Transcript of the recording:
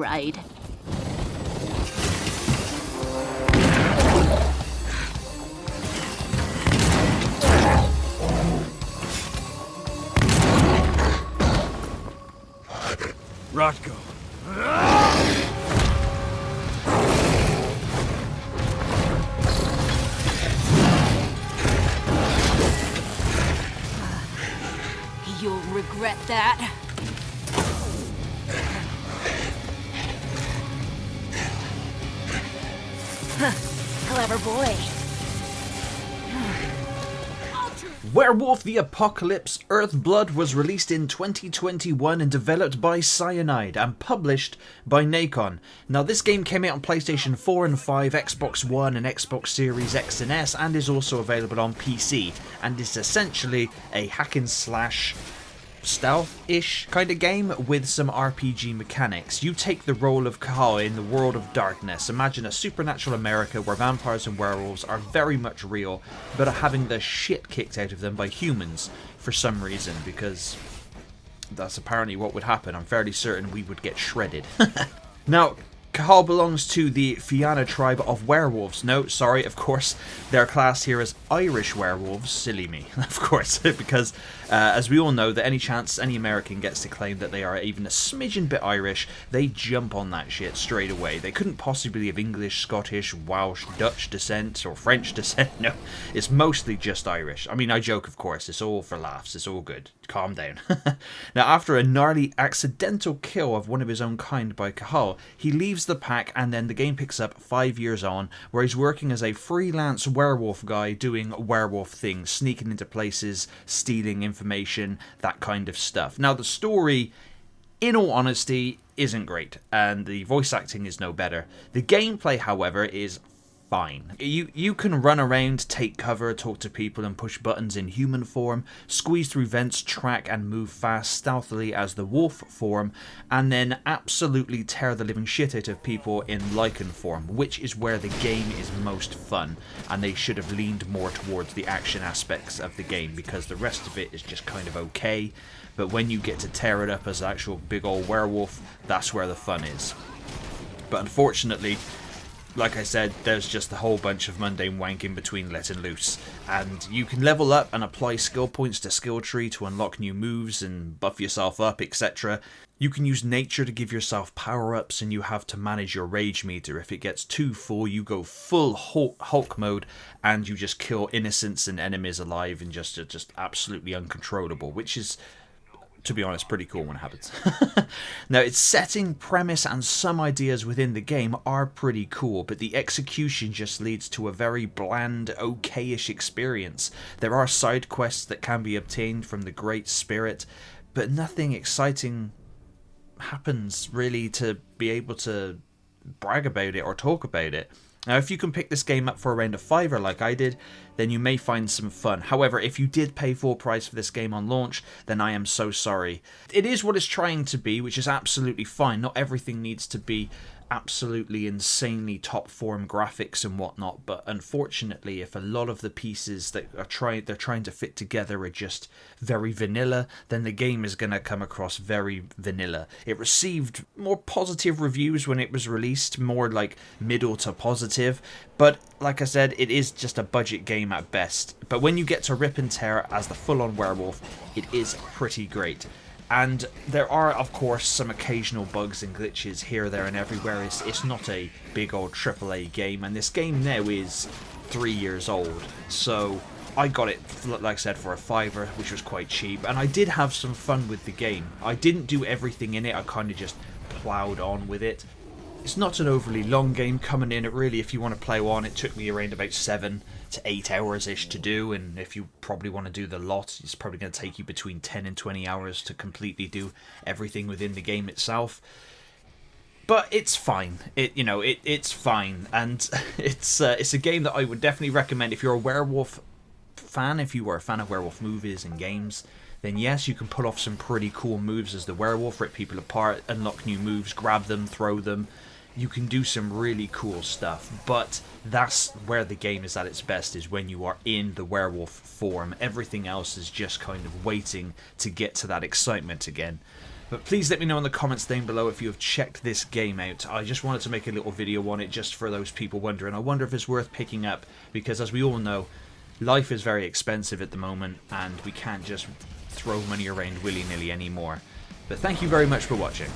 ride. Rotko. You'll regret that. Clever boy. Werewolf the Apocalypse Earthblood was released in 2021 and developed by Cyanide and published by Nacon. Now this game came out on PlayStation 4 and 5, Xbox One and Xbox Series X and S, and is also available on PC, and is essentially a hack and slash stealth-ish kind of game with some RPG mechanics. You take the role of Kahal in the world of darkness. Imagine a supernatural America where vampires and werewolves are very much real, but are having the shit kicked out of them by humans for some reason, because that's apparently what would happen. I'm fairly certain we would get shredded. Now, Kahal belongs to the Fianna tribe of werewolves. No, sorry, of course, their class here is Irish werewolves. Silly me, of course, because as we all know, that any chance any American gets to claim that they are even a smidgen bit Irish, they jump on that shit straight away. They couldn't possibly have English, Scottish, Welsh, Dutch descent, or French descent. No, it's mostly just Irish. I mean, I joke, of course, it's all for laughs, it's all good. Calm down. Now, after a gnarly accidental kill of one of his own kind by Kahal, he leaves the pack, and then the game picks up 5 years on, where he's working as a freelance werewolf guy doing werewolf things, sneaking into places, stealing information, that kind of stuff. Now, the story, in all honesty, isn't great, and the voice acting is no better. The gameplay, however, is fine. You can run around, take cover, talk to people, and push buttons in human form, squeeze through vents, track and move fast stealthily as the wolf form, and then absolutely tear the living shit out of people in lichen form, which is where the game is most fun, and they should have leaned more towards the action aspects of the game, because the rest of it is just kind of okay, but when you get to tear it up as an actual big old werewolf, that's where the fun is. But unfortunately, like I said, there's just a whole bunch of mundane wanking between letting loose. And you can level up and apply skill points to skill tree to unlock new moves and buff yourself up, etc. You can use nature to give yourself power-ups, and you have to manage your rage meter. If it gets too full, you go full Hulk mode, and you just kill innocents and enemies alive and just absolutely uncontrollable, which is, to be honest, pretty cool when it happens. Now, its setting, premise, and some ideas within the game are pretty cool, but the execution just leads to a very bland, okay-ish experience. There are side quests that can be obtained from the Great Spirit, but nothing exciting happens really to be able to brag about it or talk about it. Now, if you can pick this game up for around a $5 like I did, then you may find some fun. However, if you did pay full price for this game on launch, then I am so sorry. It is what it's trying to be, which is absolutely fine. Not everything needs to be absolutely insanely top form graphics and whatnot, but unfortunately, if a lot of the pieces that they're trying to fit together are just very vanilla, then the game is going to come across very vanilla. It received more positive reviews when it was released, more like middle to positive, but like I said, it is just a budget game at best. But when you get to rip and tear as the full-on werewolf, it is pretty great. And there are, of course, some occasional bugs and glitches here, there, and everywhere. It's not a big old AAA game, and this game now is 3 years old. So I got it, like I said, for a $5, which was quite cheap, and I did have some fun with the game. I didn't do everything in it, I kind of just ploughed on with it. It's not an overly long game coming in. It really, if you want to play one, it took me around about 7 to 8 hours-ish to do, and if you probably want to do the lot, it's probably going to take you between 10 and 20 hours to completely do everything within the game itself. But it's fine. It's fine, and it's a game that I would definitely recommend if you're a werewolf fan. If you are a fan of werewolf movies and games, then yes, you can pull off some pretty cool moves as the werewolf, rip people apart, unlock new moves, grab them, throw them. You can do some really cool stuff, but that's where the game is at its best, is when you are in the werewolf form. Everything else is just kind of waiting to get to that excitement again. But please let me know in the comments down below if you have checked this game out. I just wanted to make a little video on it just for those people wondering. I wonder if it's worth picking up, because as we all know, life is very expensive at the moment and we can't just throw money around willy-nilly anymore. But thank you very much for watching.